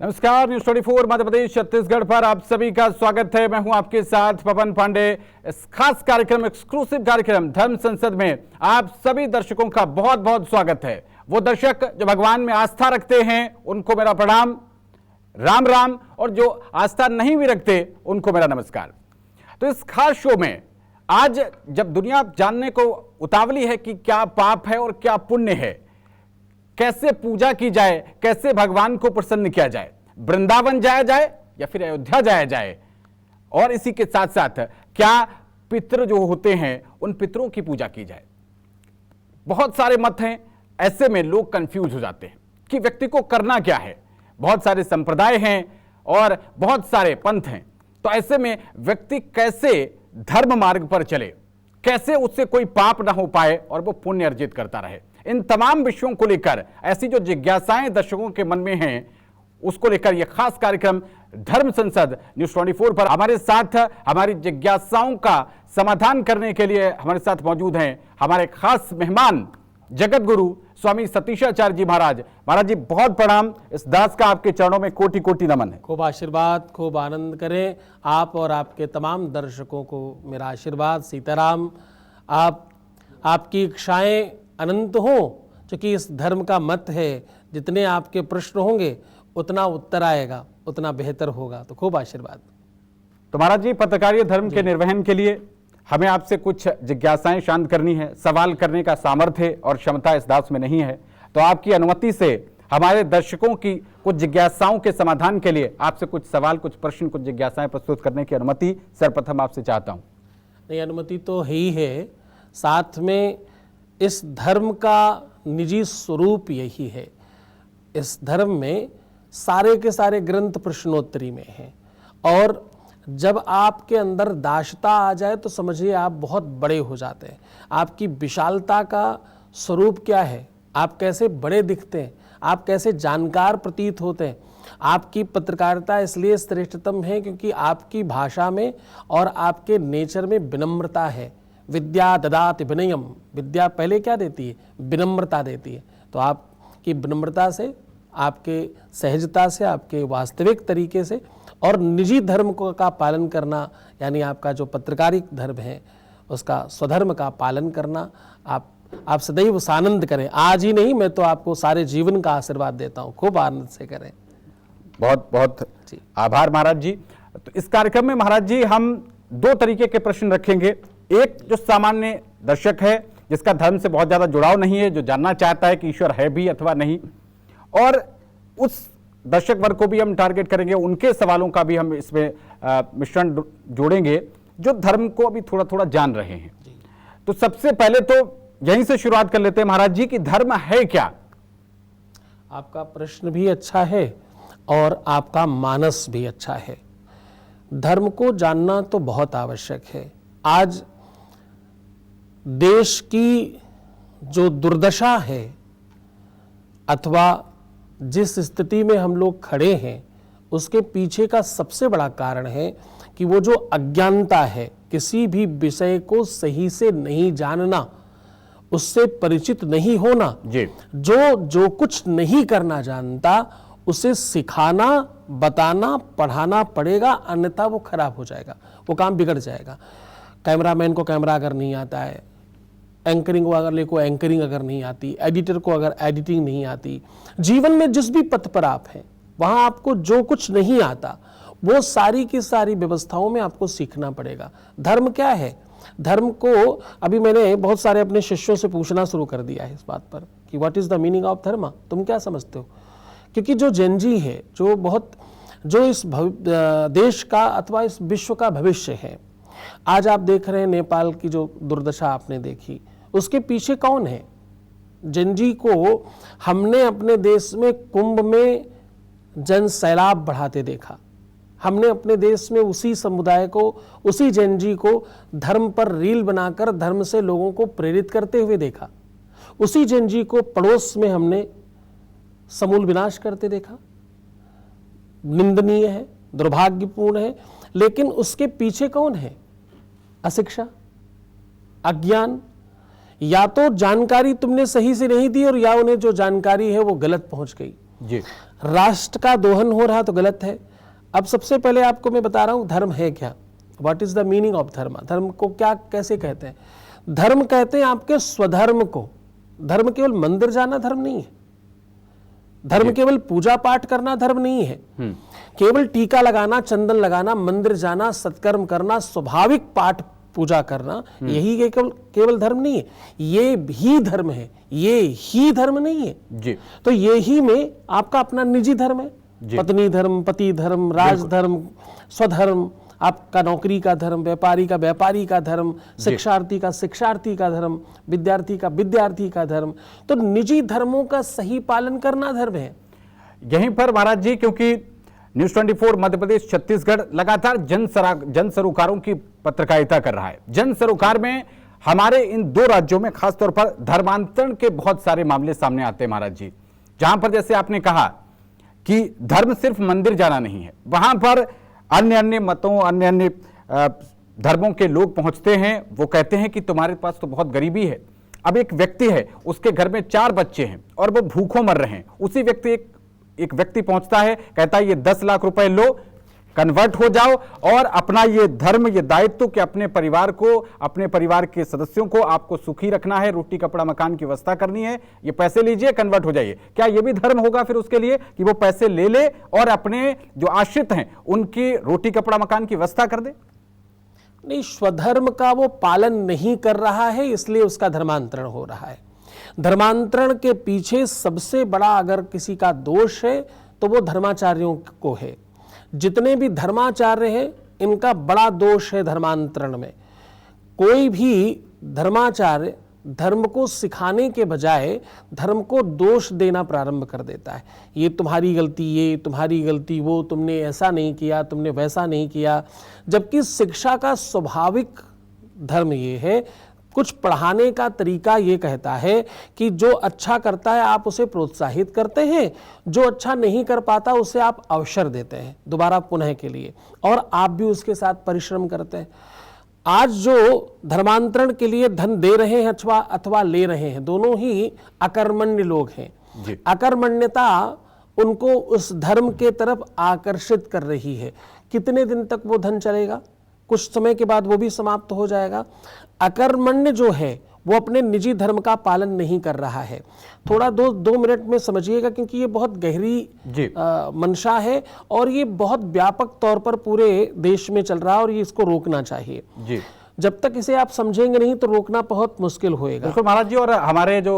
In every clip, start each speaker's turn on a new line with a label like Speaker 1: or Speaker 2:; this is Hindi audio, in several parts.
Speaker 1: नमस्कार, न्यूज 24 मध्य प्रदेश छत्तीसगढ़ पर आप सभी का स्वागत है। मैं हूं आपके साथ पवन पांडे। इस खास कार्यक्रम, एक्सक्लूसिव कार्यक्रम धर्म संसद में आप सभी दर्शकों का बहुत बहुत स्वागत है। वो दर्शक जो भगवान में आस्था रखते हैं उनको मेरा प्रणाम, राम राम, और जो आस्था नहीं भी रखते उनको मेरा नमस्कार। तो इस खास शो में आज जब दुनिया जानने को उतावली है कि क्या पाप है और क्या पुण्य है, कैसे पूजा की जाए, कैसे भगवान को प्रसन्न किया जाए, वृंदावन जाया जाए या फिर अयोध्या जाया जाए, और इसी के साथ साथ क्या पितृ जो होते हैं उन पितरों की पूजा की जाए। बहुत सारे मत हैं। ऐसे में लोग कंफ्यूज हो जाते हैं कि व्यक्ति को करना क्या है। बहुत सारे संप्रदाय हैं और बहुत सारे पंथ हैं। तो ऐसे में व्यक्ति कैसे धर्म मार्ग पर चले, कैसे उससे कोई पाप ना हो पाए और वो पुण्य अर्जित करता रहे, इन तमाम विषयों को लेकर ऐसी जो जिज्ञासाएं दर्शकों के मन में हैं उसको लेकर यह खास कार्यक्रम धर्म संसद न्यूज 24 पर हमारे साथ हमारी जिज्ञासाओं का समाधान करने के लिए हमारे साथ मौजूद हैं हमारे खास मेहमान जगत गुरु स्वामी सतीशाचार्य जी महाराज। महाराज जी बहुत प्रणाम। इस दास का आपके चरणों में कोटि कोटि नमन है।
Speaker 2: खूब आशीर्वाद, खूब आनंद करें आप और आपके तमाम दर्शकों को मेरा आशीर्वाद। सीताराम। आपकी इच्छाएं अनंत हो, क्योंकि इस धर्म का मत है जितने आपके प्रश्न होंगे उतना उत्तर आएगा, उतना बेहतर होगा। तो खूब आशीर्वाद।
Speaker 1: तो महाराज जी, पत्रकारिता धर्म के निर्वहन के लिए हमें आपसे कुछ जिज्ञासाएं शांत करनी है। सवाल करने का सामर्थ्य और क्षमता इस दास में नहीं है, तो आपकी अनुमति से हमारे दर्शकों की कुछ जिज्ञासाओं के समाधान के लिए आपसे कुछ सवाल, कुछ प्रश्न, कुछ जिज्ञासाएं प्रस्तुत करने की अनुमति सर्वप्रथम आपसे चाहता हूं।
Speaker 2: नहीं, अनुमति तो है ही है, साथ में इस धर्म का निजी स्वरूप यही है। इस धर्म में सारे के सारे ग्रंथ प्रश्नोत्तरी में हैं, और जब आपके अंदर दाशता आ जाए तो समझिए आप बहुत बड़े हो जाते हैं। आपकी विशालता का स्वरूप क्या है, आप कैसे बड़े दिखते हैं, आप कैसे जानकार प्रतीत होते हैं। आपकी पत्रकारिता इसलिए श्रेष्ठतम है क्योंकि आपकी भाषा में और आपके नेचर में विनम्रता है। विद्या ददाति विनयम, विद्या पहले क्या देती है? विनम्रता देती है। तो आपकी विनम्रता से, आपके सहजता से, आपके वास्तविक तरीके से और निजी धर्म का पालन करना, यानी आपका जो पत्रकारिक धर्म है उसका स्वधर्म का पालन करना, आप सदैव सानंद करें। आज ही नहीं, मैं तो आपको सारे जीवन का आशीर्वाद देता हूँ, खूब आनंद से करें।
Speaker 1: बहुत बहुत आभार महाराज जी। तो इस कार्यक्रम में महाराज जी हम दो तरीके के प्रश्न रखेंगे। एक जो सामान्य दर्शक है जिसका धर्म से बहुत ज्यादा जुड़ाव नहीं है, जो जानना चाहता है कि ईश्वर है भी अथवा नहीं, और उस दर्शक वर्ग को भी हम टारगेट करेंगे, उनके सवालों का भी हम इसमें मिश्रण जोड़ेंगे जो धर्म को अभी थोड़ा थोड़ा जान रहे हैं। तो सबसे पहले तो यहीं से शुरुआत कर लेते हैं महाराज जी कि धर्म है क्या।
Speaker 2: आपका प्रश्न भी अच्छा है और आपका मानस भी अच्छा है। धर्म को जानना तो बहुत आवश्यक है। आज देश की जो दुर्दशा है अथवा जिस स्थिति में हम लोग खड़े हैं उसके पीछे का सबसे बड़ा कारण है कि वो जो अज्ञानता है, किसी भी विषय को सही से नहीं जानना, उससे परिचित नहीं होना
Speaker 1: जी।
Speaker 2: जो कुछ नहीं करना जानता उसे सिखाना, बताना, पढ़ाना पड़ेगा, अन्यथा वो खराब हो जाएगा, वो काम बिगड़ जाएगा। कैमरामैन को कैमरा अगर नहीं आता है, एंकरिंग वाले को एंकरिंग अगर नहीं आती, एडिटर को अगर एडिटिंग नहीं आती, जीवन में जिस भी पथ पर आप हैं वहां आपको जो कुछ नहीं आता वो सारी की सारी व्यवस्थाओं में आपको सीखना पड़ेगा। धर्म क्या है? धर्म को अभी मैंने बहुत सारे अपने शिष्यों से पूछना शुरू कर दिया है इस बात पर कि what is the meaning of धर्म, तुम क्या समझते हो? क्योंकि जो जेनजी है, जो इस देश का अथवा इस विश्व का भविष्य है, आज आप देख रहे हैं नेपाल की जो दुर्दशा आपने देखी, उसके पीछे कौन है? जेनजी को हमने अपने देश में कुंभ में जन सैलाब बढ़ाते देखा। हमने अपने देश में उसी समुदाय को, उसी जेनजी को धर्म पर रील बनाकर धर्म से लोगों को प्रेरित करते हुए देखा। उसी जेनजी को पड़ोस में हमने समूल विनाश करते देखा। निंदनीय है, दुर्भाग्यपूर्ण है, लेकिन उसके पीछे कौन है? अशिक्षा, अज्ञान। या तो जानकारी तुमने सही से नहीं दी और या उन्हें जो जानकारी है वो गलत पहुंच गई।
Speaker 1: जी।
Speaker 2: राष्ट्र का दोहन हो रहा तो गलत है। अब सबसे पहले आपको मैं बता रहा हूं धर्म है क्या, what is the meaning of धर्म। धर्म को क्या कैसे कहते हैं? धर्म कहते हैं आपके स्वधर्म को। धर्म केवल मंदिर जाना धर्म नहीं है, धर्म केवल पूजा पाठ करना धर्म नहीं है, केवल टीका लगाना, चंदन लगाना, मंदिर जाना, सत्कर्म करना, स्वाभाविक पाठ पूजा करना, यही केवल धर्म नहीं है, ये भी धर्म है, ये ही धर्म नहीं है
Speaker 1: जी।
Speaker 2: तो ये ही में आपका अपना निजी धर्म है, पत्नी धर्म, पति धर्म, राजधर्म, स्वधर्म, आपका नौकरी का धर्म, व्यापारी का व्यापारी का धर्म, शिक्षार्थी का शिक्षार्थी का धर्म, विद्यार्थी का विद्यार्थी का धर्म। तो निजी धर्मों का सही पालन करना धर्म है।
Speaker 1: यहीं पर महाराज जी, क्योंकि न्यूज 24 मध्य प्रदेश छत्तीसगढ़ लगातार जन सरोकारों की पत्रकारिता कर रहा है। जन सरोकार में हमारे इन दो राज्यों में खासतौर पर धर्मांतरण के बहुत सारे मामले सामने आते हैं महाराज जी, जहां पर जैसे आपने कहा कि धर्म सिर्फ मंदिर जाना नहीं है, वहां पर अन्य अन्य मतों, अन्य अन्य धर्मों के लोग पहुंचते हैं। वो कहते हैं कि तुम्हारे पास तो बहुत गरीबी है। अब एक व्यक्ति है, उसके घर में 4 बच्चे हैं और वो भूखों मर रहे हैं। उसी व्यक्ति एक व्यक्ति पहुंचता है, कहता है ये 10 लाख रुपए लो, कन्वर्ट हो जाओ और अपना ये धर्म, ये दायित्व कि अपने परिवार को, अपने परिवार के सदस्यों को आपको सुखी रखना है, रोटी कपड़ा मकान की व्यवस्था करनी है, ये पैसे लीजिए, कन्वर्ट हो जाइए। क्या ये भी धर्म होगा फिर उसके लिए कि वो पैसे ले ले और अपने जो आश्रित हैं उनकी रोटी कपड़ा मकान की व्यवस्था कर दे?
Speaker 2: नहीं, स्वधर्म का वो पालन नहीं कर रहा है, इसलिए उसका धर्मांतरण हो रहा है। धर्मांतरण के पीछे सबसे बड़ा अगर किसी का दोष है तो वो धर्माचार्यों को है। जितने भी धर्माचार्य हैं इनका बड़ा दोष है धर्मांतरण में। कोई भी धर्माचार्य धर्म को सिखाने के बजाय धर्म को दोष देना प्रारंभ कर देता है। ये तुम्हारी गलती, ये तुम्हारी गलती, वो तुमने ऐसा नहीं किया, तुमने वैसा नहीं किया। जबकि शिक्षा का स्वाभाविक धर्म ये है, कुछ पढ़ाने का तरीका ये कहता है कि जो अच्छा करता है आप उसे प्रोत्साहित करते हैं, जो अच्छा नहीं कर पाता उसे आप अवसर देते हैं दोबारा पुनः के लिए, और आप भी उसके साथ परिश्रम करते हैं। आज जो धर्मांतरण के लिए धन दे रहे हैं अथवा ले रहे हैं, दोनों ही अकर्मण्य लोग हैं। अकर्मण्यता उनको उस धर्म के तरफ आकर्षित कर रही है। कितने दिन तक वो धन चलेगा? कुछ समय के बाद वो भी समाप्त हो जाएगा। अकर्मण्य जो है वो अपने निजी धर्म का पालन नहीं कर रहा है। थोड़ा दो मिनट में समझिएगा, क्योंकि ये बहुत गहरी मंशा है और ये बहुत व्यापक तौर पर पूरे देश में चल रहा है और ये इसको रोकना चाहिए जी। जब तक इसे आप समझेंगे नहीं तो रोकना बहुत मुश्किल होएगा।
Speaker 1: बिल्कुल महाराज जी। और हमारे जो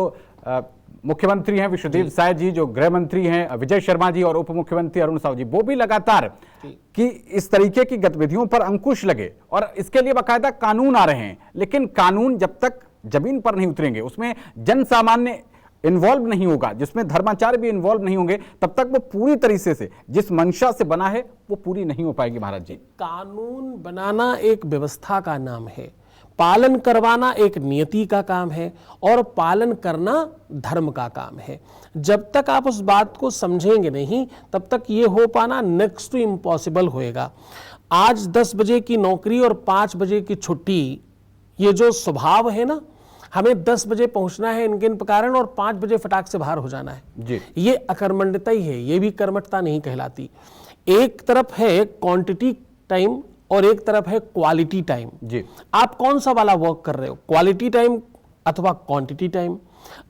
Speaker 1: मुख्यमंत्री हैं विष्णुदेव साय जी, जो गृह मंत्री हैं विजय शर्मा जी और उप मुख्यमंत्री अरुण साव जी, वो भी लगातार कि इस तरीके की गतिविधियों पर अंकुश लगे और इसके लिए बाकायदा कानून आ रहे हैं। लेकिन कानून जब तक जमीन पर नहीं उतरेंगे, उसमें जन सामान्य इन्वॉल्व नहीं होगा, जिसमें धर्माचार्य भी इन्वॉल्व नहीं होंगे, तब तक वो पूरी तरीके से जिस मंशा से बना है वो पूरी नहीं हो पाएगी महाराज जी।
Speaker 2: कानून बनाना एक व्यवस्था का नाम है, पालन करवाना एक नियति का काम है और पालन करना धर्म का काम है। जब तक आप उस बात को समझेंगे नहीं तब तक ये हो पाना नेक्स्ट टू इम्पॉसिबल होएगा। आज 10 बजे की नौकरी और 5 बजे की छुट्टी, ये जो स्वभाव है ना, हमें 10 बजे पहुंचना है इनके कारण और 5 बजे फटाक से बाहर हो जाना है जी। ये अकर्मण्यता ही है, ये भी कर्मठता नहीं कहलाती। एक तरफ है क्वांटिटी टाइम और एक तरफ है क्वालिटी टाइम जी। आप कौन सा वाला वर्क कर रहे हो, क्वालिटी टाइम अथवा क्वांटिटी टाइम?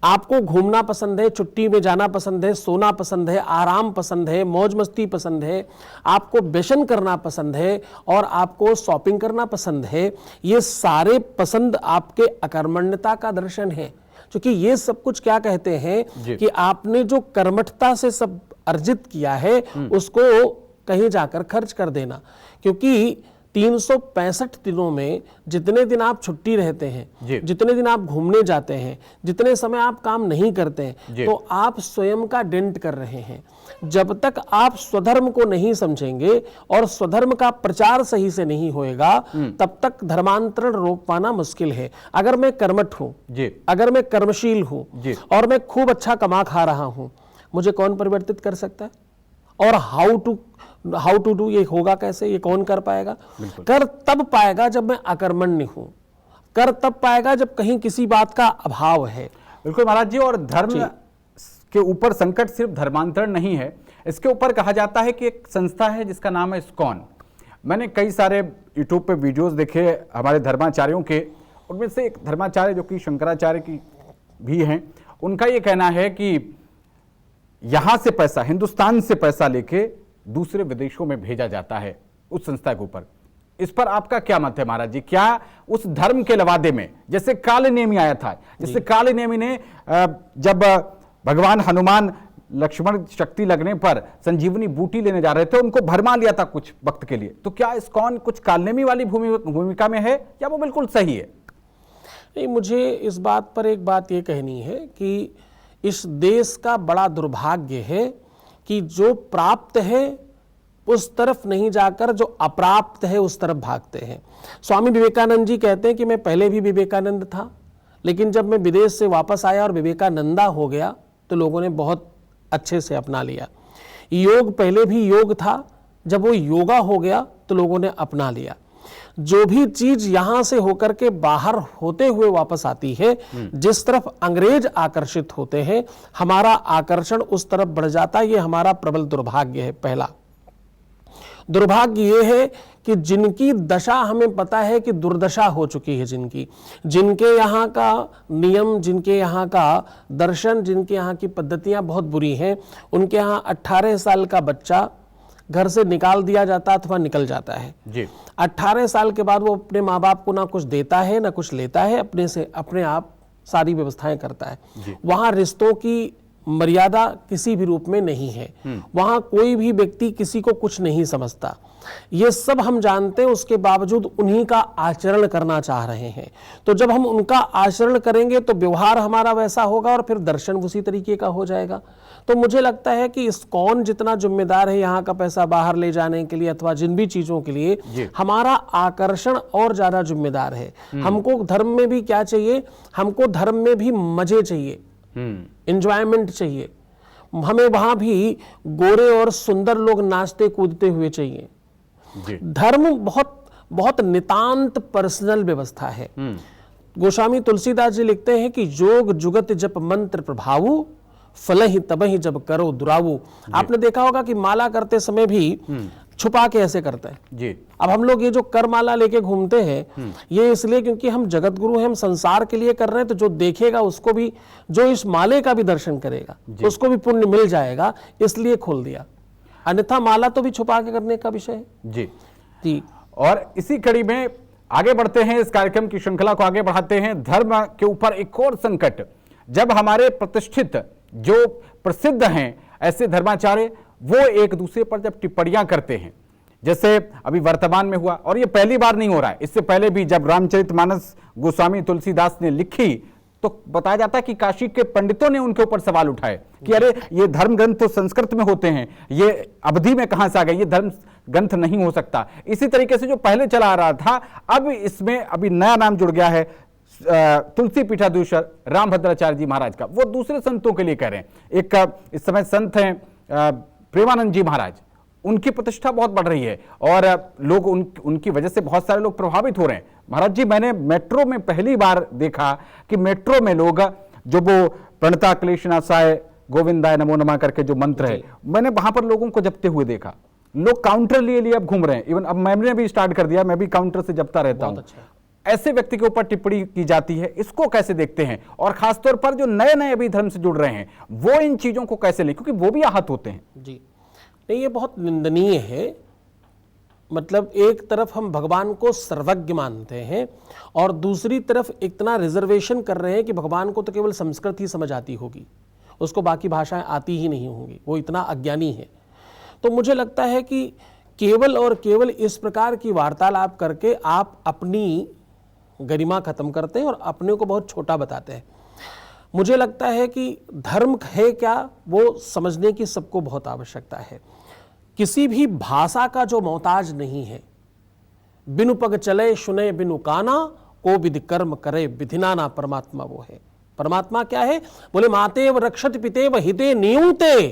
Speaker 2: आपको घूमना पसंद है, छुट्टी में जाना पसंद है, सोना पसंद है, आराम पसंद है, मौज मस्ती पसंद है, आपको व्यसन करना पसंद है और आपको शॉपिंग करना पसंद है। ये सारे पसंद आपके अकर्मण्यता का दर्शन है, क्योंकि ये सब कुछ क्या कहते हैं कि आपने जो कर्मठता से सब अर्जित किया है उसको कहीं जाकर खर्च कर देना। क्योंकि 365 दिनों में जितने दिन आप छुट्टी रहते हैं, जितने दिन आप घूमने जाते हैं, जितने समय आप काम नहीं करते हैं, तो आप स्वयं का डेंट कर रहे हैं। जब तक आप स्वधर्म को नहीं समझेंगे और स्वधर्म का प्रचार सही से नहीं होएगा तब तक धर्मांतरण रोक पाना मुश्किल है। अगर मैं कर्मठ हूं, अगर मैं कर्मशील हूं और मैं खूब अच्छा कमा खा रहा हूं, मुझे कौन परिवर्तित कर सकता है? और हाउ टू डू, ये होगा कैसे, ये कौन कर पाएगा? कर तब पाएगा जब मैं अकर्मण्य हूं, कर तब पाएगा जब कहीं किसी बात का अभाव है।
Speaker 1: बिल्कुल महाराज जी। और धर्म के ऊपर संकट सिर्फ धर्मांतरण नहीं है, इसके ऊपर कहा जाता है कि एक संस्था है जिसका नाम है इस्कॉन। मैंने कई सारे यूट्यूब पे वीडियोस देखे हमारे धर्माचार्यों के, उनमें से एक धर्माचार्य जो कि शंकराचार्य की भी हैं, उनका ये कहना है कि यहां से पैसा, हिंदुस्तान से पैसा लेके दूसरे विदेशों में भेजा जाता है उस संस्था के ऊपर। इस पर आपका क्या मत है महाराज जी? क्या उस धर्म के लवादे में, जैसे काल नेमी आया था, जैसे काल नेमी ने जब भगवान हनुमान लक्ष्मण शक्ति लगने पर संजीवनी बूटी लेने जा रहे थे, उनको भरमा लिया था कुछ वक्त के लिए, तो क्या इस्कॉन कुछ कालनेमी वाली भूमिका में है या वो बिल्कुल सही है?
Speaker 2: नहीं, मुझे इस बात पर एक बात ये कहनी है कि इस देश का बड़ा दुर्भाग्य है कि जो प्राप्त है उस तरफ नहीं जाकर जो अप्राप्त है उस तरफ भागते हैं। स्वामी विवेकानंद जी कहते हैं कि मैं पहले भी विवेकानंद था, लेकिन जब मैं विदेश से वापस आया और विवेकानंदा हो गया तो लोगों ने बहुत अच्छे से अपना लिया। योग पहले भी योग था, जब वो योगा हो गया तो लोगों ने अपना लिया। जो भी चीज यहां से होकर के बाहर होते हुए वापस आती है, जिस तरफ अंग्रेज आकर्षित होते हैं, हमारा आकर्षण उस तरफ बढ़ जाता है। ये हमारा प्रबल दुर्भाग्य है। पहला दुर्भाग्य ये है कि जिनकी दशा हमें पता है कि दुर्दशा हो चुकी है, जिनके यहाँ का नियम, जिनके यहाँ का दर्शन, जिनके यहाँ की पद्धतियाँ बहुत बुरी हैं, उनके यहाँ 18 साल का बच्चा घर से निकाल दिया जाता अथवा निकल जाता है जी। 18 साल के बाद वो अपने माँ बाप को ना कुछ देता है ना कुछ लेता है, अपने आप सारी व्यवस्थाएं करता है। वहाँ रिश्तों की मर्यादा किसी भी रूप में नहीं है। वहां कोई भी व्यक्ति किसी को कुछ नहीं समझता। ये सब हम जानते हैं, उसके बावजूद उन्हीं का आचरण करना चाह रहे हैं। तो जब हम उनका आचरण करेंगे तो व्यवहार हमारा वैसा होगा और फिर दर्शन उसी तरीके का हो जाएगा। तो मुझे लगता है कि इस्कॉन जितना जिम्मेदार है यहाँ का पैसा बाहर ले जाने के लिए अथवा जिन भी चीजों के लिए, हमारा आकर्षण और ज्यादा जिम्मेदार है। हमको धर्म में भी क्या चाहिए? हमको धर्म में भी मजे चाहिए, एंजॉयमेंट चाहिए। हमें वहां भी गोरे और सुंदर लोग नाचते कूदते हुए चाहिए। धर्म बहुत बहुत नितांत पर्सनल व्यवस्था है। गोस्वामी तुलसीदास जी लिखते हैं कि योग जुगत जप मंत्र प्रभावु, फलहि तबहि जब करो दुरावु। आपने देखा होगा कि माला करते समय भी छुपा के ऐसे करते हैं जी। अब हम लोग ये जो कर माला लेके घूमते हैं, ये इसलिए क्योंकि हम जगत गुरु हैं, हम संसार के लिए कर रहे हैं, तो जो देखेगा उसको भी, जो इस माले का भी दर्शन करेगा उसको भी पुण्य मिल जाएगा, इसलिए खोल दिया। अन्यथा माला तो भी छुपा के करने का विषय है जी जी। और
Speaker 1: इसी कड़ी में आगे बढ़ते हैं, इस कार्यक्रम की श्रृंखला को आगे बढ़ाते हैं। धर्म के ऊपर एक और संकट, जब हमारे प्रतिष्ठित जो प्रसिद्ध हैं ऐसे धर्माचार्य, वो एक दूसरे पर जब टिप्पणियां करते हैं, जैसे अभी वर्तमान में हुआ, और ये पहली बार नहीं हो रहा है, इससे पहले भी जब रामचरितमानस गोस्वामी तुलसीदास ने लिखी तो बताया जाता है कि काशी के पंडितों ने उनके ऊपर सवाल उठाए कि अरे ये धर्म ग्रंथ तो संस्कृत में होते हैं, ये अवधि में कहां से आ गए, ये धर्म ग्रंथ नहीं हो सकता। इसी तरीके से जो पहले चला आ रहा था, अब इसमें अभी नया नाम जुड़ गया है तुलसी पीठाधीश्वर रामभद्राचार्य जी महाराज का। वो दूसरे संतों के लिए कह रहे हैं। एक इस समय संत हैं प्रेमानंद जी महाराज, उनकी प्रतिष्ठा बहुत बढ़ रही है और लोग उनकी वजह से बहुत सारे लोग प्रभावित हो रहे हैं। महाराज जी, मैंने मेट्रो में पहली बार देखा कि मेट्रो में लोग जो वो प्रणता क्लेशनाशाय गोविंदाय नमो नमः करके जो मंत्र है, मैंने वहां पर लोगों को जपते हुए देखा। लोग काउंटर लिए अब घूम रहे हैं। इवन अब मैंने भी स्टार्ट कर दिया, मैं भी काउंटर से जपता रहता हूं। ऐसे व्यक्ति के ऊपर टिप्पणी की जाती है, इसको कैसे देखते हैं? और खासतौर पर जो नए नए अभी धर्म से जुड़ रहे हैं, वो इन चीजों को कैसे लें, क्योंकि वो भी आहत होते हैं जी।
Speaker 2: नहीं, ये बहुत निंदनीय है। मतलब एक तरफ हम भगवान को सर्वज्ञ मानते हैं और दूसरी तरफ इतना रिजर्वेशन कर रहे हैं कि भगवान को तो केवल संस्कृत ही समझ आती होगी, उसको बाकी भाषाएं आती ही नहीं होंगी, वो इतना अज्ञानी है। तो मुझे लगता है कि केवल और केवल इस प्रकार की वार्तालाप करके आप अपनी गरिमा खत्म करते हैं और अपने को बहुत छोटा बताते हैं। मुझे लगता है कि धर्म है क्या, वो समझने की सबको बहुत आवश्यकता है। किसी भी भाषा का जो मोहताज नहीं है, बिनु पग चले सुने बिनु काना, को विधि कर्म करे विधिनाना, परमात्मा वो है। परमात्मा क्या है? बोले मातेव रक्षत पितेव हिते नियुते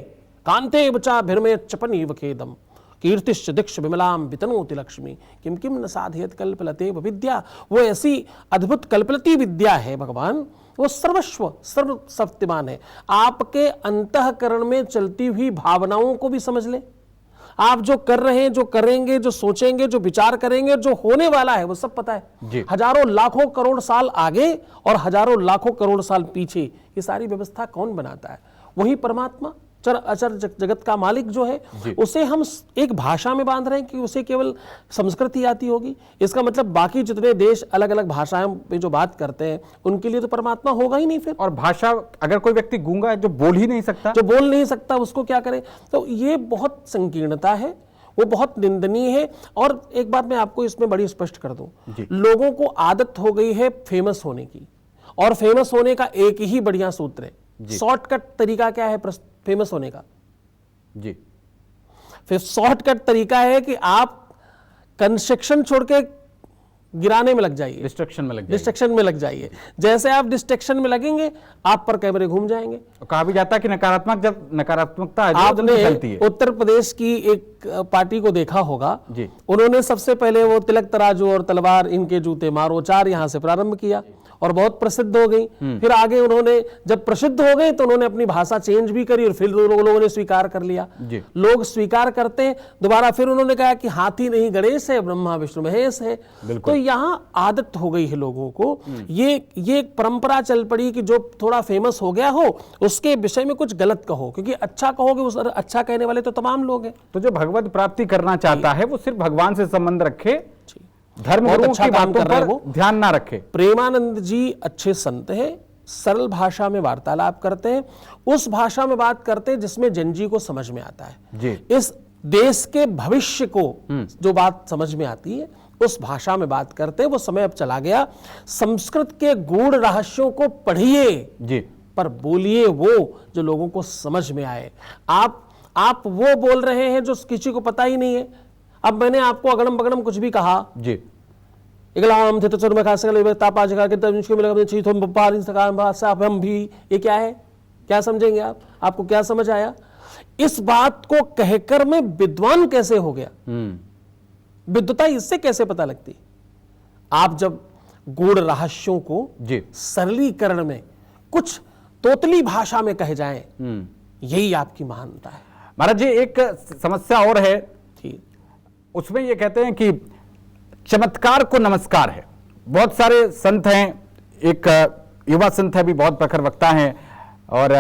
Speaker 2: कांते बचा भिरमे चपनीव खेदम। कीर्तिश्च दीक्ष विमलाम वितनोति लक्ष्मी किम किम न साधयत कल्पलते विद्या। वो ऐसी अद्भुत कल्पलती विद्या है भगवान, वो सर्वस्व सर्वशक्तिमान है। आपके अंतःकरण में चलती हुई भावनाओं को भी समझ ले। आप जो कर रहे हैं, जो करेंगे, जो सोचेंगे, जो विचार करेंगे, जो होने वाला है, वो सब पता है। हजारों लाखों करोड़ साल आगे और हजारों लाखों करोड़ साल पीछे ये सारी व्यवस्था कौन बनाता है? वही परमात्मा, चर अचर जगत का मालिक जो है। उसे हम एक भाषा में बांध रहे हैं कि उसे केवल संस्कृति आती होगी। इसका मतलब बाकी जितने देश अलग अलग भाषाएं में जो बात करते हैं उनके लिए तो परमात्मा होगा ही नहीं फिर।
Speaker 1: और भाषा, अगर कोई व्यक्ति गूंगा है, जो बोल ही नहीं सकता,
Speaker 2: जो बोल नहीं सकता, उसको क्या करें? तो ये बहुत संकीर्णता है, वो बहुत निंदनीय है। और एक बात मैं आपको इसमें बड़ी स्पष्ट कर दूं, लोगों को आदत हो गई है फेमस होने की, और फेमस होने का एक ही बढ़िया सूत्र है, शॉर्टकट तरीका क्या है फेमस होने का? जी, फिर शॉर्टकट तरीका है कि आप कंस्ट्रक्शन छोड़ के गिराने में लग जाइए, डिस्ट्रक्शन में लग जाइए। जैसे आप डिस्ट्रक्शन में लगेंगे, आप पर कैमरे घूम जाएंगे।
Speaker 1: कहा भी जाता है कि नकारात्मकता
Speaker 2: आपने उत्तर प्रदेश की एक पार्टी को देखा होगा जी। उन्होंने सबसे पहले वो तिलक तराजू और तलवार इनके जूते मारो चार यहां से प्रारंभ किया और बहुत प्रसिद्ध हो गई। फिर आगे उन्होंने जब प्रसिद्ध हो गए तो उन्होंने अपनी भाषा चेंज भी करी और फिर लोगों ने स्वीकार कर लिया। लोग स्वीकार करते हैं, दोबारा फिर उन्होंने कहा कि हाथी नहीं गणेश है, ब्रह्मा विष्णु महेश है। तो यहाँ आदत हो गई है लोगों को, ये एक परंपरा चल पड़ी कि जो थोड़ा फेमस हो गया हो उसके विषय में कुछ गलत कहो, क्योंकि अच्छा कहोगे उस अच्छा कहने वाले तो तमाम लोग हैं।
Speaker 1: तो जो भगवत प्राप्ति करना चाहता है वो सिर्फ भगवान से संबंध रखे, धर्म
Speaker 2: और अच्छा काम कर रहे हैं, वो
Speaker 1: ध्यान ना रखे।
Speaker 2: प्रेमानंद जी अच्छे संत हैं, सरल भाषा में वार्तालाप करते हैं, उस भाषा में बात करते हैं जिसमें जनजी को समझ में आता है जी। इस देश के भविष्य को जो बात समझ में आती है उस भाषा में बात करते हैं। वो समय अब चला गया, संस्कृत के गूढ़ रहस्यों को पढ़िए जी, पर बोलिए वो जो लोगों को समझ में आए। आप वो बोल रहे हैं जो किसी को पता ही नहीं है। अब मैंने आपको अगड़म बगड़म कुछ भी कहा जी, इगलाम थे तो चलो मैं खास कर तापा जगह के तब इसको मिला चीज तो व्यापार इंतकाम भाषा हम भी, ये क्या है? क्या समझेंगे आप? आपको क्या समझ आया? इस बात को कहकर मैं विद्वान कैसे हो गया? विद्वता इससे कैसे पता लगती? आप जब गूढ़ रहस्यों को सरलीकरण में कुछ तोतली भाषा में कहे जाएं, यही आपकी महानता है।
Speaker 1: महाराज जी, एक समस्या और है, उसमें ये कहते हैं कि चमत्कार को नमस्कार है। बहुत सारे संत हैं, एक युवा संत है भी, बहुत प्रखर वक्ता हैं और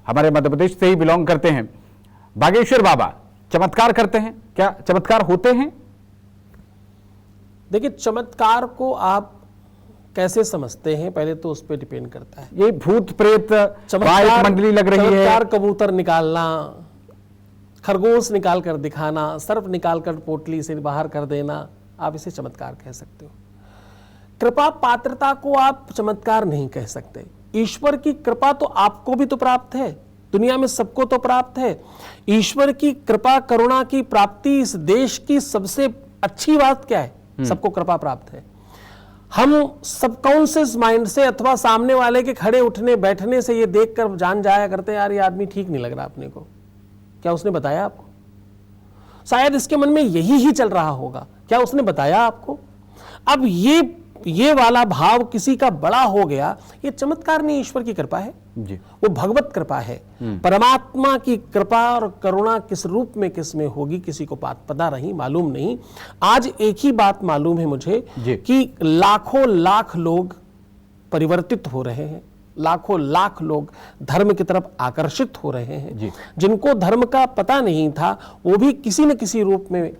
Speaker 1: हमारे मध्य प्रदेश से ही बिलोंग करते हैं, बागेश्वर बाबा चमत्कार करते हैं। क्या चमत्कार होते हैं?
Speaker 2: देखिए, चमत्कार को आप कैसे समझते हैं पहले तो उस पर डिपेंड करता है।
Speaker 1: ये भूत प्रेत चमत्कार मंडली लग रही है,
Speaker 2: चमत्कार कबूतर निकालना, खरगोश निकाल कर दिखाना, सर्प निकाल कर पोटली से बाहर कर देना, आप इसे चमत्कार कह सकते हो। कृपा पात्रता को आप चमत्कार नहीं कह सकते। ईश्वर की कृपा तो आपको भी तो प्राप्त है, दुनिया में सबको तो प्राप्त है। ईश्वर की कृपा करुणा की प्राप्ति इस देश की सबसे अच्छी बात क्या है? सबको कृपा प्राप्त है। हम सबकॉन्शियस माइंड से अथवा सामने वाले के खड़े उठने बैठने से ये देखकर जान जाया करते हैं यार ये आदमी ठीक नहीं लग रहा अपने को। क्या उसने बताया आपको? शायद इसके मन में यही ही चल रहा होगा। क्या उसने बताया आपको? अब ये वाला भाव किसी का बड़ा हो गया, ये चमत्कार नहीं, ईश्वर की कृपा है जी। वो भगवत कृपा है। परमात्मा की कृपा और करुणा किस रूप में किस में होगी किसी को पता नहीं, मालूम नहीं। आज एक ही बात मालूम है मुझे कि लाखों लाख लोग परिवर्तित हो रहे हैं, लाखों लाख लोग धर्म की तरफ आकर्षित हो रहे हैं। जिनको धर्म का पता नहीं था वो भी किसी न किसी रूप में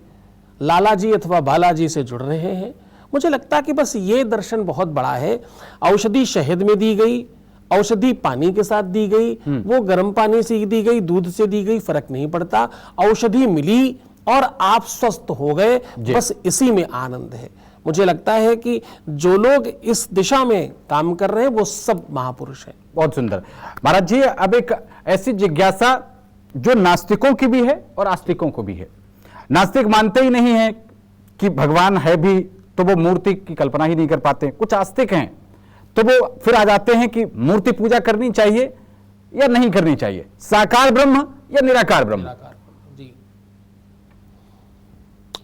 Speaker 2: लालाजी अथवा बालाजी से जुड़ रहे हैं। मुझे लगता है कि बस ये दर्शन बहुत बड़ा है। औषधि शहद में दी गई, औषधि पानी के साथ दी गई, वो गर्म पानी से दी गई, दूध से दी गई, फर्क नहीं पड़ता। औषधि मिली और आप स्वस्थ हो गए, बस इसी में आनंद है। मुझे लगता है कि जो लोग इस दिशा में काम कर रहे हैं वो सब महापुरुष हैं।
Speaker 1: बहुत सुंदर महाराज जी। अब एक ऐसी जिज्ञासा जो नास्तिकों की भी है और आस्तिकों को भी है। नास्तिक मानते ही नहीं है कि भगवान है भी, तो वो मूर्ति की कल्पना ही नहीं कर पाते। कुछ आस्तिक हैं तो वो फिर आ जाते हैं कि मूर्ति पूजा करनी चाहिए या नहीं करनी चाहिए, साकार ब्रह्म या निराकार ब्रह्म।
Speaker 2: जी,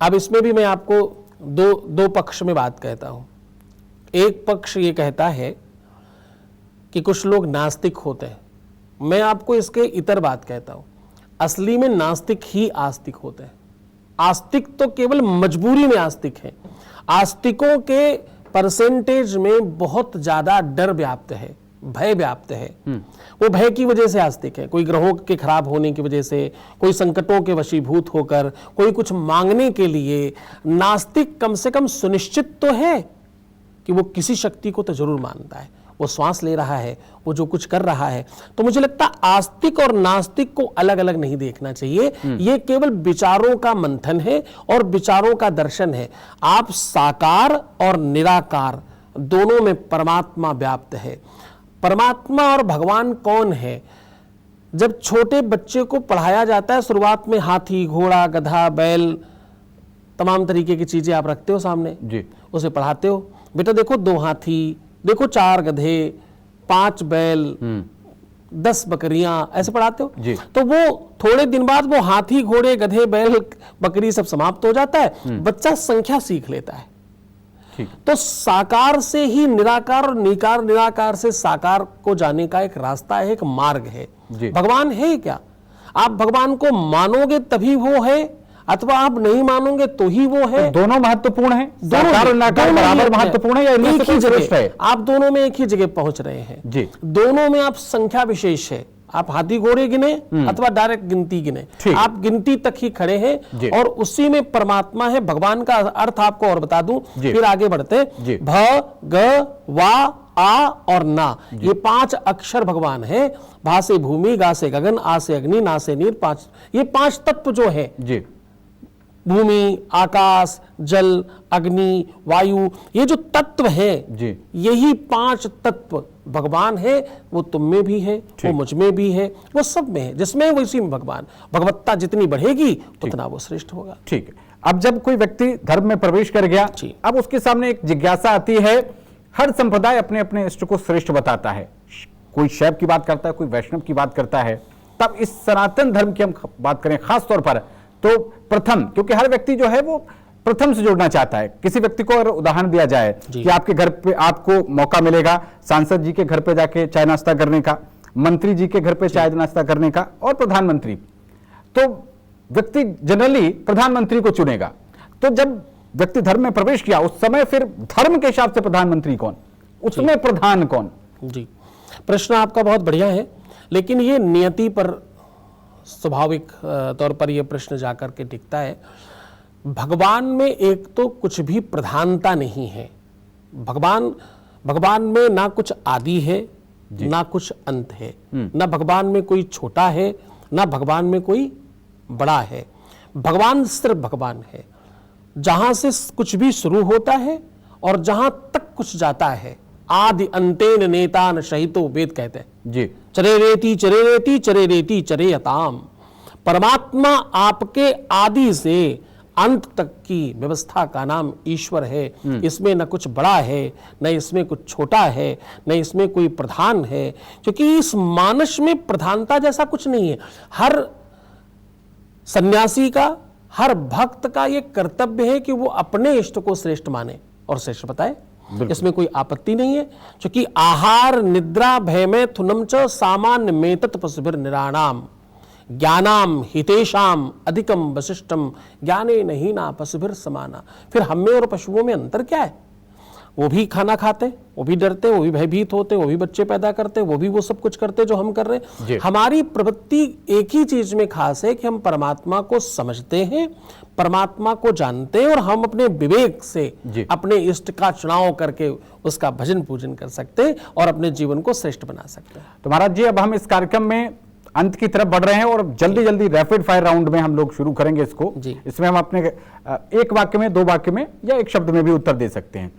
Speaker 2: अब इसमें भी मैं आपको दो पक्ष में बात कहता हूं। एक पक्ष ये कहता है कि कुछ लोग नास्तिक होते हैं, मैं आपको इसके इतर बात कहता हूं। असली में नास्तिक ही आस्तिक होते हैं। आस्तिक तो केवल मजबूरी में आस्तिक है। आस्तिकों के परसेंटेज में बहुत ज्यादा डर व्याप्त है, भय व्याप्त है। वो भय की वजह से आस्तिक है, कोई ग्रहों के खराब होने की वजह से, कोई संकटों के वशीभूत होकर, कोई कुछ मांगने के लिए। नास्तिक कम से कम सुनिश्चित तो है कि वो किसी शक्ति को तो जरूर मानता है, वो श्वास ले रहा है, वो जो कुछ कर रहा है। तो मुझे लगता है आस्तिक और नास्तिक को अलग अलग नहीं देखना चाहिए। ये केवल विचारों का मंथन है और विचारों का दर्शन है। आप साकार और निराकार दोनों में परमात्मा व्याप्त है। परमात्मा और भगवान कौन है? जब छोटे बच्चे को पढ़ाया जाता है, शुरुआत में हाथी, घोड़ा, गधा, बैल, तमाम तरीके की चीजें आप रखते हो सामने
Speaker 1: जी,
Speaker 2: उसे पढ़ाते हो, बेटा देखो 2 हाथी, देखो 4 गधे, 5 बैल, 10 बकरियां, ऐसे पढ़ाते हो
Speaker 1: जी।
Speaker 2: तो वो थोड़े दिन बाद वो हाथी, घोड़े, गधे, बैल, बकरी सब समाप्त हो जाता है। बच्चा संख्या सीख लेता है।
Speaker 1: ठीक।
Speaker 2: तो साकार से ही निराकार और निराकार से साकार को जाने का एक रास्ता है, एक मार्ग है।
Speaker 1: जी।
Speaker 2: भगवान है क्या? आप भगवान को मानोगे तभी वो है, अथवा आप नहीं मानोगे तो ही वो है।
Speaker 1: दोनों महत्वपूर्ण है, साकार और निराकार बराबर महत्वपूर्ण है या इनमें से
Speaker 2: एक ही
Speaker 1: कोई श्रेष्ठ
Speaker 2: जगह
Speaker 1: है?
Speaker 2: आप दोनों में एक ही जगह पहुंच रहे हैं
Speaker 1: जी।
Speaker 2: दोनों में आप संख्या विशेष है। आप हाथी घोड़े गिने अथवा डायरेक्ट गिनती गिने,
Speaker 1: ठीक।
Speaker 2: आप गिनती तक ही खड़े
Speaker 1: जी।
Speaker 2: हैं और उसी में परमात्मा है। भगवान का अर्थ आपको और बता दूं,
Speaker 1: जी।
Speaker 2: फिर आगे बढ़ते।
Speaker 1: जी।
Speaker 2: भ, ग, वा, आ और ना, ये 5 अक्षर भगवान है। भा से भूमि, गा से गगन, आ से अग्नि, ना से नीर, 5 ये 5 तत्व जो है,
Speaker 1: जी,
Speaker 2: भूमि, आकाश, जल, अग्नि, वायु, ये जो तत्व है,
Speaker 1: जी।
Speaker 2: यही 5 तत्व भगवान है। वो तुम में भी है, वो मुझ में भी है, वो सब में है। जिसमें वो इसी में भगवान। भगवत्ता जितनी बढ़ेगी उतना वो श्रेष्ठ होगा।
Speaker 1: ठीक है। अब जब कोई व्यक्ति धर्म में प्रवेश कर गया,
Speaker 2: जी।
Speaker 1: अब उसके सामने एक जिज्ञासा आती है। हर संप्रदाय अपने अपने इष्ट को श्रेष्ठ बताता है। कोई शैव की बात करता है, कोई वैष्णव की बात करता है। तब इस सनातन धर्म की हम बात करें खास तौर पर, तो प्रथम, क्योंकि हर व्यक्ति जो है वो प्रथम से जुड़ना चाहता है। किसी व्यक्ति को अगर उदाहरण दिया जाए कि आपके घर पे आपको मौका मिलेगा सांसद जी के घर पे जाके चाय नाश्ता करने का, मंत्री जी के घर पे चाय नाश्ता करने का, और प्रधानमंत्री, तो व्यक्ति जनरली प्रधानमंत्री को चुनेगा। तो जब व्यक्ति धर्म में प्रवेश किया, उस समय फिर धर्म के हिसाब से प्रधानमंत्री कौन, उसमें प्रधान कौन?
Speaker 2: जी, प्रश्न आपका बहुत बढ़िया है, लेकिन ये नियति पर स्वाभाविक तौर पर यह प्रश्न जाकर के टिकता है। भगवान में एक तो कुछ भी प्रधानता नहीं है। भगवान में ना कुछ आदि है, ना कुछ अंत है, ना भगवान में कोई छोटा है, ना भगवान में कोई बड़ा है। भगवान सिर्फ भगवान है। जहां से कुछ भी शुरू होता है और जहां तक कुछ जाता है, आदि अंतेन नेतान शहितो, वेद कहते हैं।
Speaker 1: जी,
Speaker 2: चरे रेति चरे रेति चरे रेति चरे यताम। परमात्मा आपके आदि से अंत तक की व्यवस्था का नाम ईश्वर है। इसमें न कुछ बड़ा है, न इसमें कुछ छोटा है, न इसमें कोई प्रधान है, क्योंकि इस मानस में प्रधानता जैसा कुछ नहीं है। हर सन्यासी का, हर भक्त का ये कर्तव्य है कि वो अपने इष्ट को श्रेष्ठ माने और श्रेष्ठ बताए। इसमें कोई आपत्ति नहीं है, क्योंकि आहार निद्रा भयमे थुनम च सामान्य मेतत पशुभिर निराणाम ज्ञानाम हितेशाम अधिकम वशिष्ठम ज्ञाने नहीं ना पशुभिर समाना। फिर हम में और पशुओं में अंतर क्या है? वो भी खाना खाते, वो भी डरते, वो भी भयभीत होते, वो भी बच्चे पैदा करते, वो भी वो सब कुछ करते जो हम कर रहे हैं। हमारी प्रवृत्ति एक ही चीज में खास है कि हम परमात्मा को समझते हैं, परमात्मा को जानते हैं, और हम अपने विवेक से अपने इष्ट का चुनाव करके उसका भजन पूजन कर सकते हैं और अपने जीवन को श्रेष्ठ बना सकते हैं।
Speaker 1: तो महाराज जी, अब हम इस कार्यक्रम में अंत की तरफ बढ़ रहे हैं और जल्दी जल्दी रैपिड फायर राउंड में हम लोग शुरू करेंगे इसको। इसमें हम अपने एक वाक्य में, 2 वाक्य में या एक शब्द में भी उत्तर दे सकते हैं।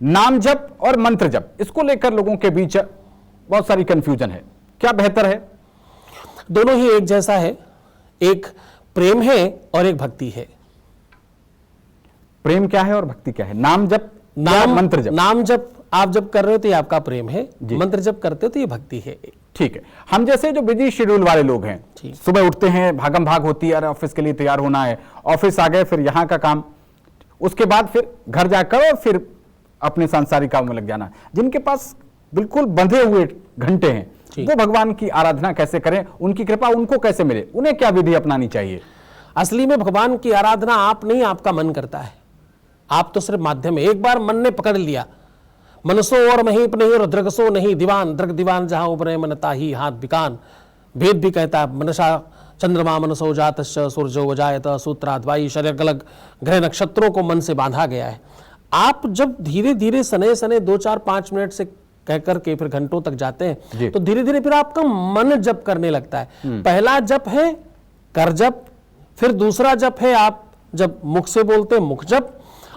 Speaker 1: नाम जप और मंत्र जप, इसको लेकर लोगों के बीच बहुत सारी कंफ्यूजन है, क्या बेहतर है?
Speaker 2: दोनों ही एक जैसा है। एक प्रेम है और एक भक्ति है।
Speaker 1: प्रेम क्या है और भक्ति क्या है? नाम जप, मंत्र जप?
Speaker 2: नाम जप आप जब कर रहे हो तो ये आपका प्रेम है, मंत्र जप करते हो तो ये भक्ति है।
Speaker 1: ठीक है, हम जैसे जो बिजी शेड्यूल वाले लोग हैं, सुबह उठते हैं, भागम भाग होती है, अरे ऑफिस के लिए तैयार होना है, ऑफिस आ गए, फिर यहाँ का काम, उसके बाद फिर घर जाकर और फिर अपने सांसारिक काम में लग जाना। जिनके पास बिल्कुल बंधे हुए घंटे हैं, वो भगवान की आराधना कैसे करें, उनकी कृपा उनको कैसे मिले, उन्हें क्या विधि अपनानी चाहिए?
Speaker 2: असली में भगवान की आराधना आप नहीं, आपका मन करता है। आप तो सिर्फ माध्यम है। एक बार मन ने पकड़ लिया, मनसो और महीप नहीं और दृगसो नहीं दीवान, दृग दीवान जहां उबरे मनता ही हाथ बिकान। वेद भी कहता है मनसा चंद्रमा मनसो जातश्च सूर्यो वजायत सूत्राद्वाई, शरीर अलग ग्रह नक्षत्रों को मन से बांधा गया है। आप जब धीरे धीरे सने सने 2 4 5 मिनट से कह करके फिर घंटों तक जाते हैं, तो धीरे धीरे फिर आपका मन जप करने लगता है। पहला जप है कर जप, फिर दूसरा जप है आप जब मुख से बोलते हैं मुख जप,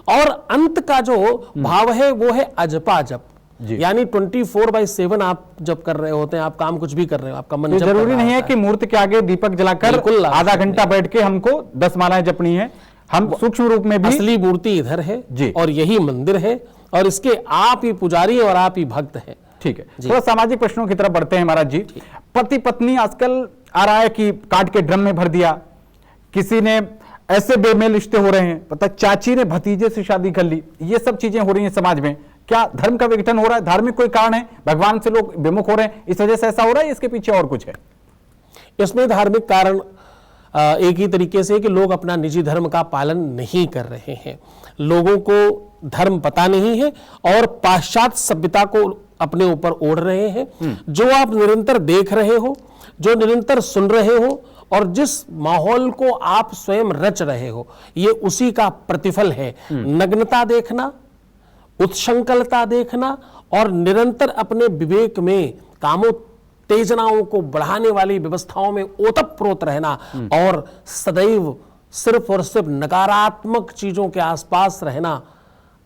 Speaker 2: और अंत का जो भाव है वो है अजपा जप। यानी 24/7 आप जब कर रहे होते हैं, आप काम कुछ भी कर रहे हो, आपका मन
Speaker 1: जरूरी नहीं है कि मूर्ति के आगे दीपक जलाकर आधा घंटा बैठ के हमको 10 मालाएं जपनी है। हम सूक्ष्म रूप में भी,
Speaker 2: असली मूर्ति इधर है और यही मंदिर है, और इसके आप ही पुजारी और आप ही भक्त हैं।
Speaker 1: ठीक है, थोड़ा सामाजिक प्रश्नों की तरफ बढ़ते हैं महाराज जी। पति पत्नी आजकल आ रहा है कि काट के ड्रम में भर दिया, किसी ने ऐसे बेमेल रिश्ते हो रहे हैं, पता चाची ने भतीजे से शादी कर ली, ये सब चीजें हो रही हैं समाज में। क्या धर्म का विघटन हो रहा है? धार्मिक कोई कारण है? भगवान से लोग विमुख हो रहे हैं, इस वजह से ऐसा हो रहा है? इसके पीछे और कुछ है?
Speaker 2: इसमें धार्मिक कारण एक ही तरीके से कि लोग अपना निजी धर्म का पालन नहीं कर रहे हैं। लोगों को धर्म पता नहीं है और पाश्चात्य सभ्यता को अपने ऊपर ओढ़ रहे हैं। जो आप निरंतर देख रहे हो, जो निरंतर सुन रहे हो, और जिस माहौल को आप स्वयं रच रहे हो, ये उसी का प्रतिफल है। नग्नता देखना, उत्संकलता देखना, और निरंतर अपने विवेक में कामोत्तेजनाओं को बढ़ाने वाली व्यवस्थाओं में ओतप्रोत रहना, और सदैव सिर्फ और सिर्फ नकारात्मक चीजों के आसपास रहना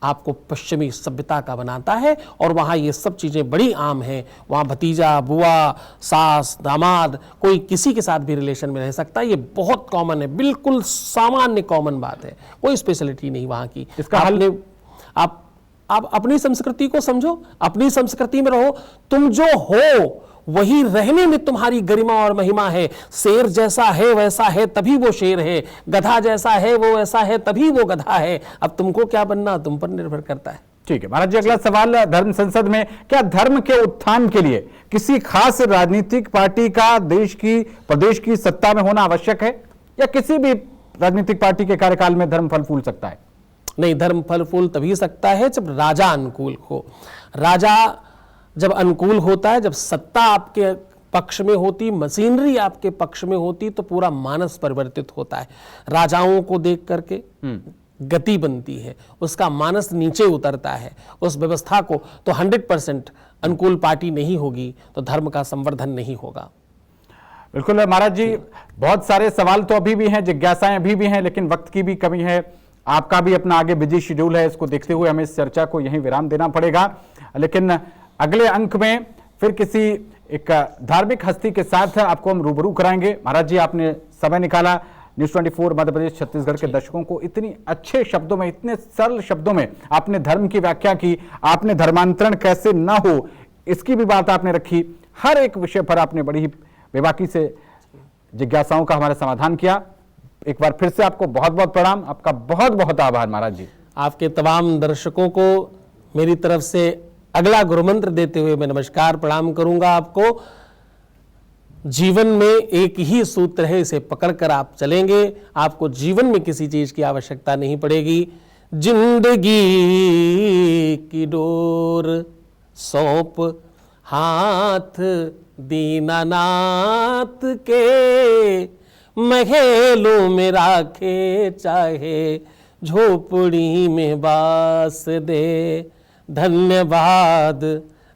Speaker 2: आपको पश्चिमी सभ्यता का बनाता है। और वहां ये सब चीजें बड़ी आम हैं। वहां भतीजा, बुआ, सास, दामाद, कोई किसी के साथ भी रिलेशन में रह सकता है। ये बहुत कॉमन है, बिल्कुल सामान्य कॉमन बात है, कोई स्पेशलिटी नहीं वहां की।
Speaker 1: इसका हल
Speaker 2: आप अपनी संस्कृति को समझो, अपनी संस्कृति में रहो। तुम जो हो वही रहने में तुम्हारी गरिमा और महिमा है। शेर जैसा है वैसा है तभी वो शेर है, गधा जैसा है वो वैसा है तभी वो गधा है। अब तुमको क्या बनना तुम पर निर्भर करता है।
Speaker 1: ठीक है महाराज जी, अगला सवाल धर्म संसद में, क्या धर्म के उत्थान के लिए किसी खास राजनीतिक पार्टी का देश की प्रदेश की सत्ता में होना आवश्यक है, या किसी भी राजनीतिक पार्टी के कार्यकाल में धर्म फल फूल सकता है?
Speaker 2: नहीं, धर्म फल फूल तभी सकता है जब राजा अनुकूल हो। राजा जब अनुकूल होता है, जब सत्ता आपके पक्ष में होती, मशीनरी आपके पक्ष में होती, तो पूरा मानस परिवर्तित होता है। राजाओं को देख करके गति बनती है, उसका मानस नीचे उतरता है, उस व्यवस्था को। तो 100% अनुकूल पार्टी नहीं होगी तो धर्म का संवर्धन नहीं होगा।
Speaker 1: बिल्कुल महाराज जी, बहुत सारे सवाल तो अभी भी हैं, जिज्ञासाएं अभी भी हैं, लेकिन वक्त की भी कमी है, आपका भी अपना आगे बिजी शेड्यूल है, इसको देखते हुए हमें इस चर्चा को यहीं विराम देना पड़ेगा। लेकिन अगले अंक में फिर किसी एक धार्मिक हस्ती के साथ आपको हम रूबरू कराएंगे। महाराज जी, आपने समय निकाला, न्यूज़ 24 मध्य प्रदेश छत्तीसगढ़ के दर्शकों को इतनी अच्छे शब्दों में, इतने सरल शब्दों में आपने धर्म की व्याख्या की, आपने धर्मांतरण कैसे ना हो इसकी भी बात आपने रखी। हर एक विषय पर आपने बड़ी ही बेबाकी से जिज्ञासाओं का हमारा समाधान किया। एक बार फिर से आपको बहुत बहुत प्रणाम, आपका बहुत बहुत आभार महाराज जी।
Speaker 2: आपके तमाम दर्शकों को मेरी तरफ से अगला गुरुमंत्र देते हुए मैं नमस्कार प्रणाम करूंगा। आपको जीवन में एक ही सूत्र है, इसे पकड़कर आप चलेंगे, आपको जीवन में किसी चीज की आवश्यकता नहीं पड़ेगी। जिंदगी की डोर सौंप हाथ दीनानाथ के, महलों में राखे चाहे झोपड़ी में बास दे। धन्यवाद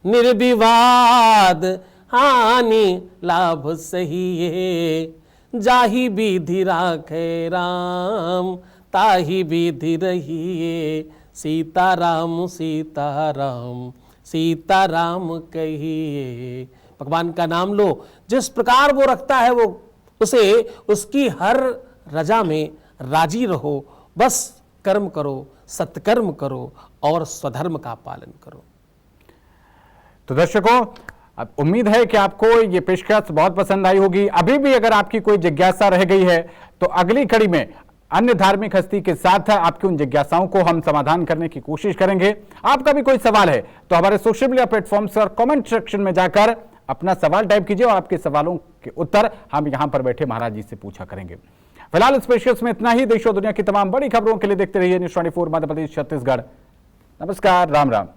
Speaker 2: निर्विवाद हानि लाभ सही, जाहि विधि राखे राम ताहि विधि रहिए। सीताराम सीताराम सीताराम कहिए। भगवान का नाम लो, जिस प्रकार वो रखता है वो उसे उसकी हर रजा में राजी रहो। बस कर्म करो, सत्कर्म करो और स्वधर्म का पालन करो।
Speaker 1: तो दर्शकों, अब उम्मीद है कि आपको ये पेशकश बहुत पसंद आई होगी। अभी भी अगर आपकी कोई जिज्ञासा रह गई है तो अगली कड़ी में अन्य धार्मिक हस्ती के साथ आपकी उन जिज्ञासाओं को हम समाधान करने की कोशिश करेंगे। आपका भी कोई सवाल है तो हमारे सोशल मीडिया प्लेटफॉर्म्स और कमेंट सेक्शन में जाकर अपना सवाल टाइप कीजिए और आपके सवालों के उत्तर हम यहां पर बैठे महाराज जी से पूछा करेंगे। फिलहाल इस पेशकश में इतना ही। देश और दुनिया की तमाम बड़ी खबरों के लिए देखते रहिए न्यूज़ 24 मध्य प्रदेश छत्तीसगढ़। नमस्कार, राम राम।